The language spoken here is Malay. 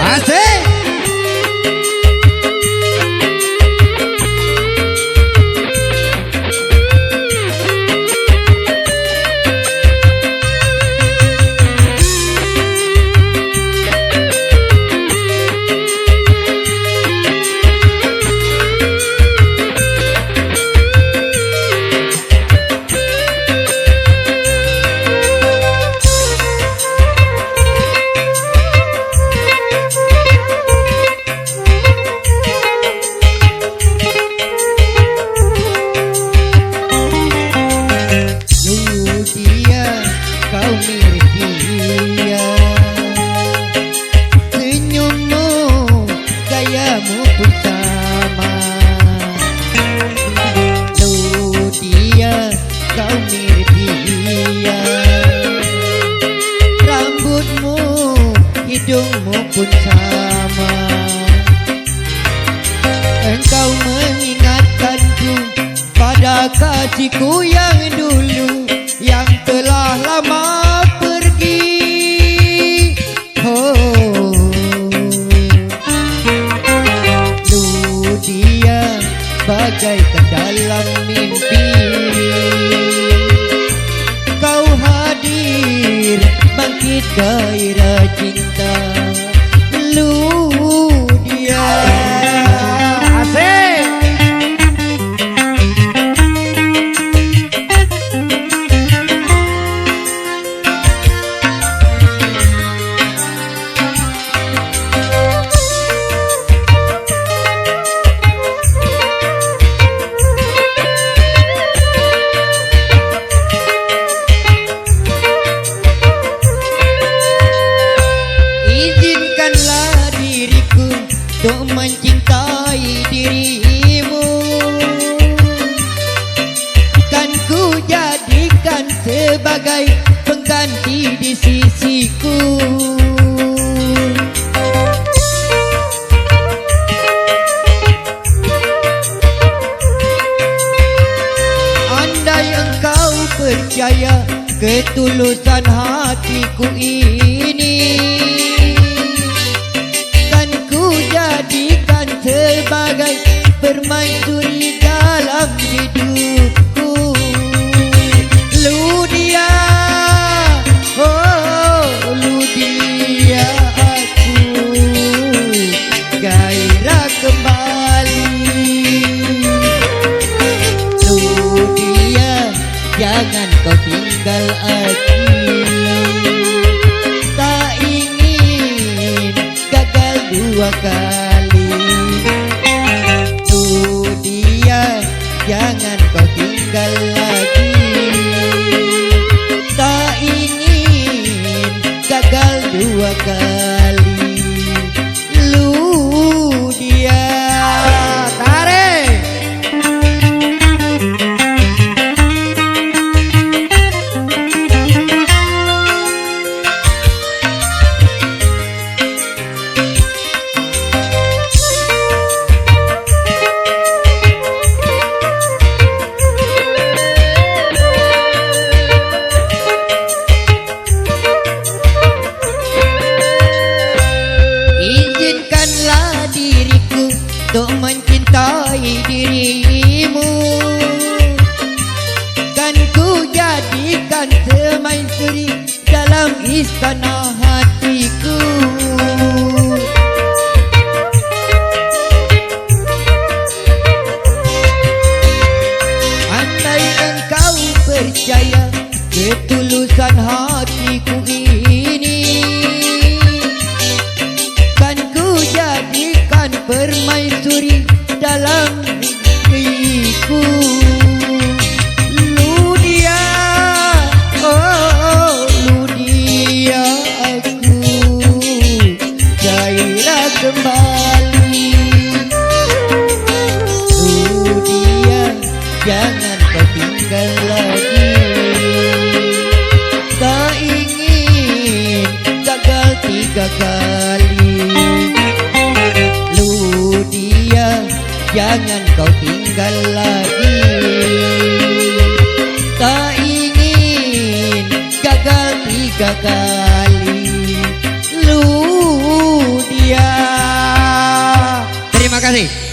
Asik. Kau mirip dia, senyummu, gayamu pun sama. Lu dia, kau mirip dia, rambutmu, hidungmu pun sama. Engkau mengingatkanku pada kasihku yang dulu, yang telah lama pergi. Oh, lu dia bagaikan dalam mimpi. Kau hadir bangkit gairah cinta. Lu dia. Asik. Izinkanlah diriku untuk mencintai dirimu, kan ku jadikan sebagai pengganti di sisiku. Andai engkau percaya ketulusan hatiku ini, kan ku jadikan sebagai permaisuri dalam hidupku. Lu dia, oh lu dia, aku gairah kembali. Lu dia, jangan kau tinggal aku. Tak ingin gagal dua kali. Lu dia, jangan kau tinggal lagi. Tak ingin gagal dua kali. Lu dia. Tarik. Izinkanlah diriku untuk mencintai dirimu, kan ku jadikan semaisuri dalam istana hatiku. Andai engkau percaya ketulusan hatiku ini, kan ku jadikan permaisuri dalam mimpiku. Lu dia, oh lu dia, kasih.